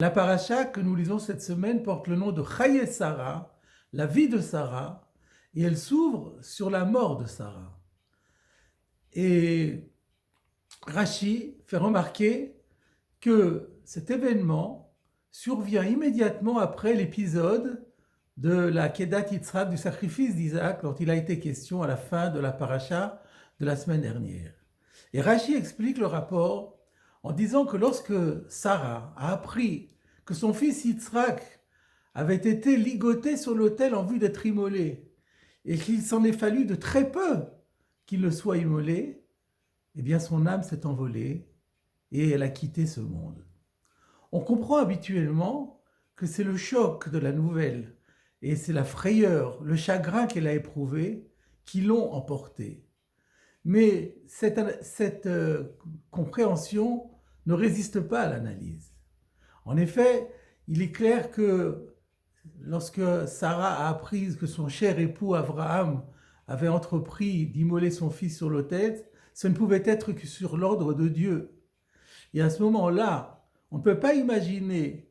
La paracha que nous lisons cette semaine porte le nom de Chaye Sarah, la vie de Sarah, et elle s'ouvre sur la mort de Sarah. Et Rashi fait remarquer que cet événement survient immédiatement après l'épisode de la Kedat Yitzhak, du sacrifice d'Isaac, dont il a été question à la fin de la paracha de la semaine dernière. Et Rashi explique le rapport en disant que lorsque Sarah a appris que son fils Yitzhak avait été ligoté sur l'autel en vue d'être immolé, et qu'il s'en est fallu de très peu qu'il le soit immolé, eh bien son âme s'est envolée et elle a quitté ce monde. On comprend habituellement que c'est le choc de la nouvelle et c'est la frayeur, le chagrin qu'elle a éprouvé qui l'ont emportée. Mais cette compréhension ne résiste pas à l'analyse. En effet, il est clair que lorsque Sarah a appris que son cher époux Abraham avait entrepris d'immoler son fils sur l'autel, ce ne pouvait être que sur l'ordre de Dieu. Et à ce moment-là, on ne peut pas imaginer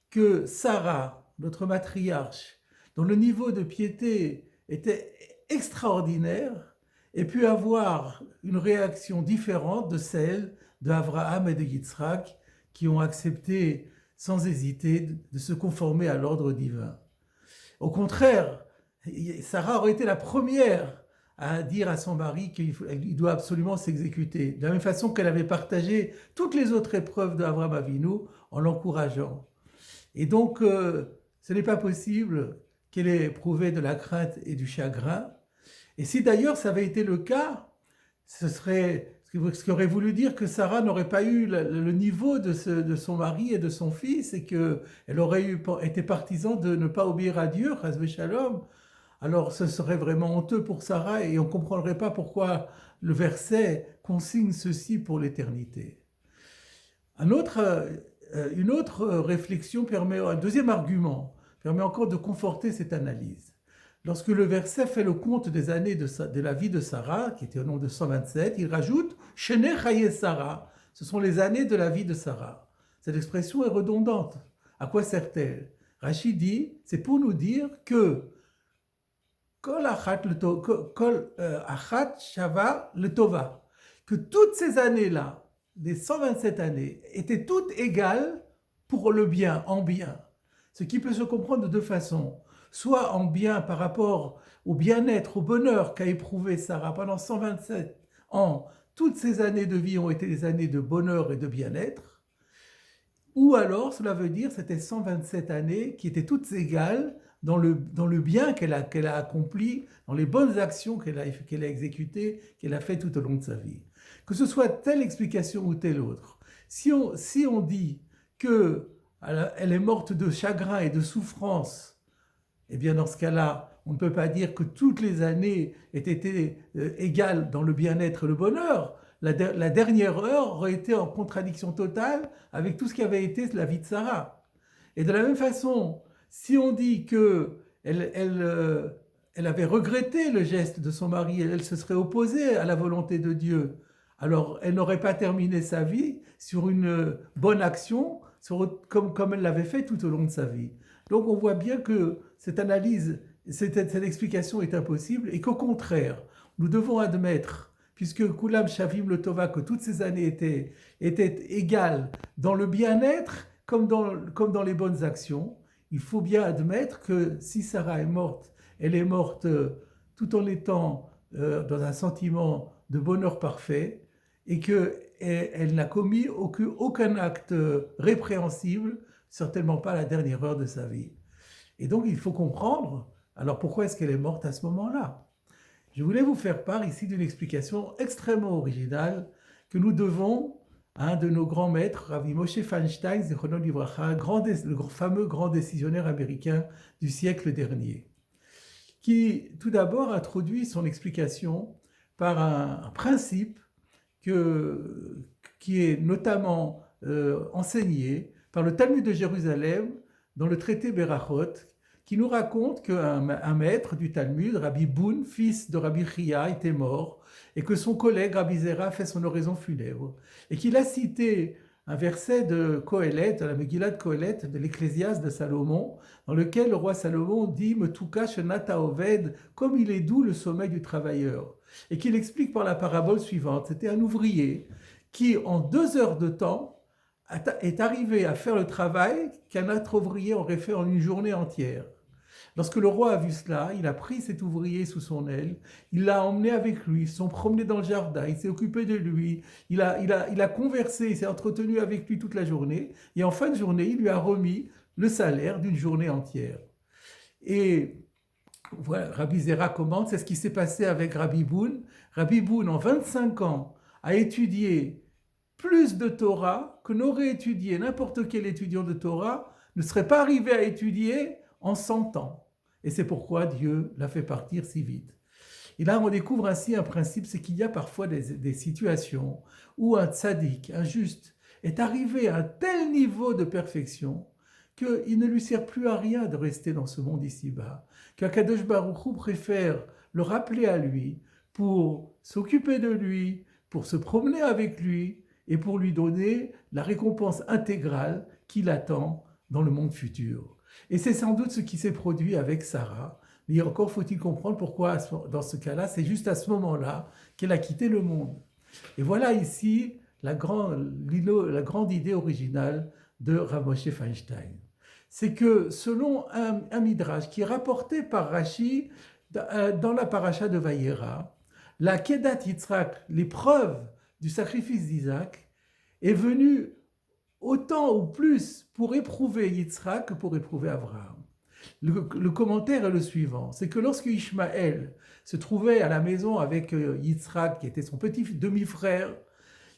que Sarah, notre matriarche, dont le niveau de piété était extraordinaire, ait pu avoir une réaction différente de celle d'Abraham et de Yitzhak, qui ont accepté sans hésiter de se conformer à l'ordre divin. Au contraire, Sarah aurait été la première à dire à son mari qu'il doit absolument s'exécuter, de la même façon qu'elle avait partagé toutes les autres épreuves d'Abraham Avinu en l'encourageant. Et donc, ce n'est pas possible qu'elle ait éprouvé de la crainte et du chagrin. Et si d'ailleurs ça avait été le cas, ce qui aurait voulu dire que Sarah n'aurait pas eu le niveau de son mari et de son fils et qu'elle aurait été partisan de ne pas obéir à Dieu, Chas v'Shalom. Alors ce serait vraiment honteux pour Sarah et on ne comprendrait pas pourquoi le verset consigne ceci pour l'éternité. Une autre réflexion permet, un deuxième argument, permet encore de conforter cette analyse. Lorsque le verset fait le compte des années de la vie de Sarah, qui était au nombre de 127, il rajoute « Shene Chaye Sarah ». Ce sont les années de la vie de Sarah. Cette expression est redondante. À quoi sert-elle? Rashi dit, c'est pour nous dire que Kol achat shava le tova, que toutes ces années-là, les 127 années, étaient toutes égales pour le bien, en bien. Ce qui peut se comprendre de deux façons. Soit en bien par rapport au bien-être, au bonheur qu'a éprouvé Sarah pendant 127 ans. Toutes ces années de vie ont été des années de bonheur et de bien-être. Ou alors, cela veut dire que c'était 127 années qui étaient toutes égales dans le bien qu'elle a accompli, dans les bonnes actions qu'elle a exécutées, qu'elle a fait tout au long de sa vie. Que ce soit telle explication ou telle autre, si on dit qu'elle est morte de chagrin et de souffrance, eh bien dans ce cas-là, on ne peut pas dire que toutes les années aient été égales dans le bien-être et le bonheur. La dernière heure aurait été en contradiction totale avec tout ce qui avait été la vie de Sarah. Et de la même façon, si on dit qu'elle avait regretté le geste de son mari, elle se serait opposée à la volonté de Dieu, alors elle n'aurait pas terminé sa vie sur une bonne action, comme elle l'avait fait tout au long de sa vie. Donc on voit bien que cette analyse, cette explication est impossible et qu'au contraire, nous devons admettre, puisque Kulam Shavim le Tova, que toutes ces années étaient égales dans le bien-être comme dans les bonnes actions, il faut bien admettre que si Sarah est morte, elle est morte tout en étant dans un sentiment de bonheur parfait et qu'elle n'a commis aucun acte répréhensible, certainement pas à la dernière heure de sa vie. Et donc il faut comprendre, alors pourquoi est-ce qu'elle est morte à ce moment-là? Je voulais vous faire part ici d'une explication extrêmement originale que nous devons à un de nos grands maîtres, Rabbi Moshe Feinstein, le fameux grand décisionnaire américain du siècle dernier, qui tout d'abord introduit son explication par un principe qui est notamment enseigné par le Talmud de Jérusalem dans le traité Berachot, qui nous raconte qu'un maître du Talmud, Rabbi Boun, fils de Rabbi Chia, était mort et que son collègue Rabbi Zera fait son oraison funèbre et qu'il a cité un verset de Kohelet, de la Megillah de Kohelet, de l'Ecclésiaste de Salomon, dans lequel le roi Salomon dit Metuka shenata oved, comme il est doux le sommeil du travailleur, et qu'il explique par la parabole suivante. C'était un ouvrier qui, en 2 heures de temps, est arrivé à faire le travail qu'un autre ouvrier aurait fait en une journée entière. Lorsque le roi a vu cela, il a pris cet ouvrier sous son aile, il l'a emmené avec lui, ils se sont promenés dans le jardin, il s'est occupé de lui, il a conversé, il s'est entretenu avec lui toute la journée, et en fin de journée, il lui a remis le salaire d'une journée entière. Et voilà, Rabbi Zera commente, c'est ce qui s'est passé avec Rabbi Boun. Rabbi Boun, en 25 ans, a étudié plus de Torah que n'aurait étudié n'importe quel étudiant de Torah, ne serait pas arrivé à étudier en 100 ans. Et c'est pourquoi Dieu l'a fait partir si vite. Et là, on découvre ainsi un principe, c'est qu'il y a parfois des situations où un tzaddik, un juste, est arrivé à un tel niveau de perfection qu'il ne lui sert plus à rien de rester dans ce monde ici-bas, qu'Akadosh Baruch Hu préfère le rappeler à lui pour s'occuper de lui, pour se promener avec lui et pour lui donner la récompense intégrale qu'il attend dans le monde futur. Et c'est sans doute ce qui s'est produit avec Sarah. Mais encore faut-il comprendre pourquoi, dans ce cas-là, c'est juste à ce moment-là qu'elle a quitté le monde. Et voilà ici la grande idée originale de Rav Moshe Feinstein. C'est que selon un midrash qui est rapporté par Rashi dans la paracha de Vayera, la Kedat Yitzhak, l'épreuve du sacrifice d'Isaac, est venue autant ou plus pour éprouver Yitzhak que pour éprouver Abraham. Le commentaire est le suivant, c'est que lorsque Ishmaël se trouvait à la maison avec Yitzhak, qui était son petit demi-frère,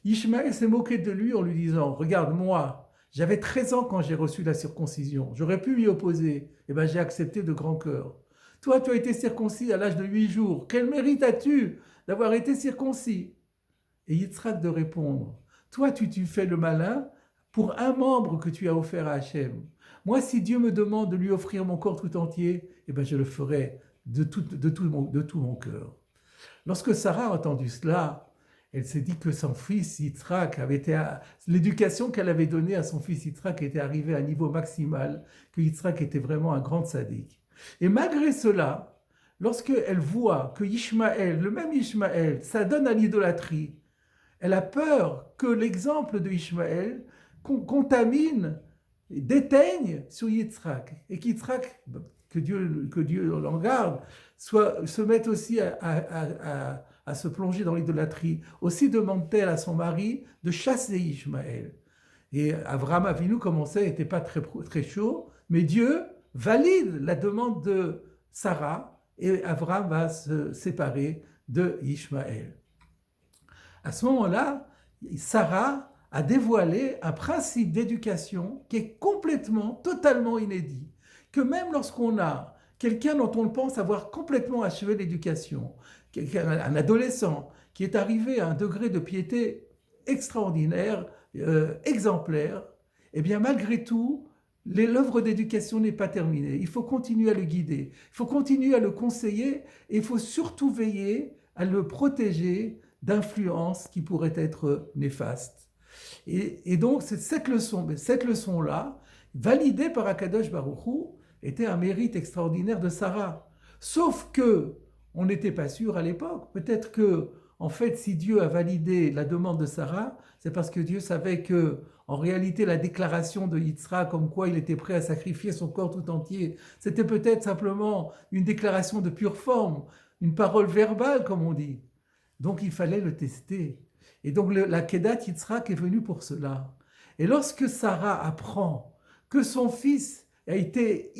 Ishmaël s'est moqué de lui en lui disant « Regarde, moi, j'avais 13 ans quand j'ai reçu la circoncision, j'aurais pu m'y opposer, et bien j'ai accepté de grand cœur. Toi, tu as été circoncis à l'âge de 8 jours, quel mérite as-tu d'avoir été circoncis ?» Et Yitzhak de répondre « Toi, tu fais le malin pour un membre que tu as offert à Hachem. Moi, si Dieu me demande de lui offrir mon corps tout entier, eh bien, je le ferai de tout mon cœur. » Lorsque Sarah a entendu cela, elle s'est dit que son fils Yitzhak l'éducation qu'elle avait donnée à son fils Yitzhak était arrivée à un niveau maximal, que Yitzhak était vraiment un grand tzaddik. Et malgré cela, lorsqu'elle voit que Ishmaël, le même Ishmaël, s'adonne à l'idolâtrie, elle a peur que l'exemple de Ishmaël contamine, déteigne sur Yitzhak, et qu'Yitzhak, que Dieu l'en garde, se mette aussi à se plonger dans l'idolâtrie. Aussi demande-t-elle à son mari de chasser Ishmaël. Et Avraham Avinu commençait, n'était pas très chaud, mais Dieu valide la demande de Sarah, et Avraham va se séparer de Ishmaël. À ce moment-là, Sarah a dévoilé un principe d'éducation qui est complètement, totalement inédit. Que même lorsqu'on a quelqu'un dont on pense avoir complètement achevé l'éducation, un adolescent qui est arrivé à un degré de piété extraordinaire, exemplaire, eh bien malgré tout, l'œuvre d'éducation n'est pas terminée. Il faut continuer à le guider, il faut continuer à le conseiller et il faut surtout veiller à le protéger d'influences qui pourraient être néfastes. Et donc, cette leçon-là, validée par Akadosh Baruch Hu, était un mérite extraordinaire de Sarah. Sauf que, on n'était pas sûr à l'époque. Peut-être que, en fait, si Dieu a validé la demande de Sarah, c'est parce que Dieu savait que, en réalité, la déclaration de Yitzhak, comme quoi il était prêt à sacrifier son corps tout entier, c'était peut-être simplement une déclaration de pure forme, une parole verbale, comme on dit. Donc, il fallait le tester. Et donc, la Kedat Yitzhak est venue pour cela. Et lorsque Sarah apprend que son fils a été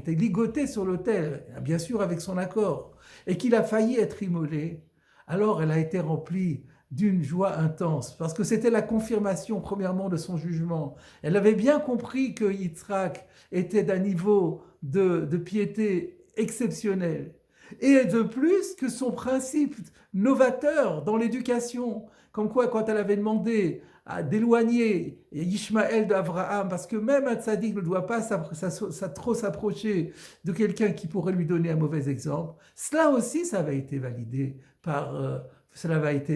ligoté sur l'autel, bien sûr avec son accord, et qu'il a failli être immolé, alors elle a été remplie d'une joie intense, parce que c'était la confirmation, premièrement, de son jugement. Elle avait bien compris que Yitzhak était d'un niveau de piété exceptionnel. Et de plus que son principe novateur dans l'éducation, comme quoi quand elle avait demandé d'éloigner Ishmaël d'Abraham, parce que même un tzaddik ne doit pas trop s'approcher de quelqu'un qui pourrait lui donner un mauvais exemple, cela aussi, ça avait été validé par cela va être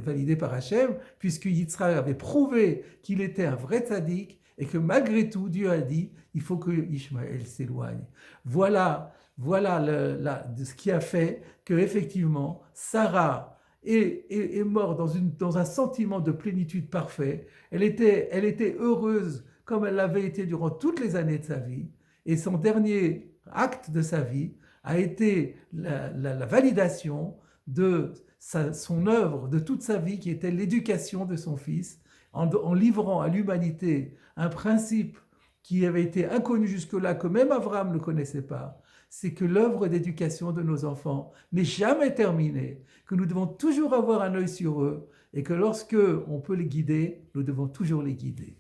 validé par Hachem, puisque Yitzhak avait prouvé qu'il était un vrai tzaddik et que malgré tout, Dieu a dit, il faut que Ishmaël s'éloigne. Voilà ce qui a fait que effectivement Sarah est morte dans un sentiment de plénitude parfait. Elle était heureuse comme elle l'avait été durant toutes les années de sa vie. Et son dernier acte de sa vie a été la validation de son œuvre, de toute sa vie, qui était l'éducation de son fils, en livrant à l'humanité un principe qui avait été inconnu jusque-là, que même Abraham ne connaissait pas, c'est que l'œuvre d'éducation de nos enfants n'est jamais terminée, que nous devons toujours avoir un œil sur eux, et que lorsque on peut les guider, nous devons toujours les guider.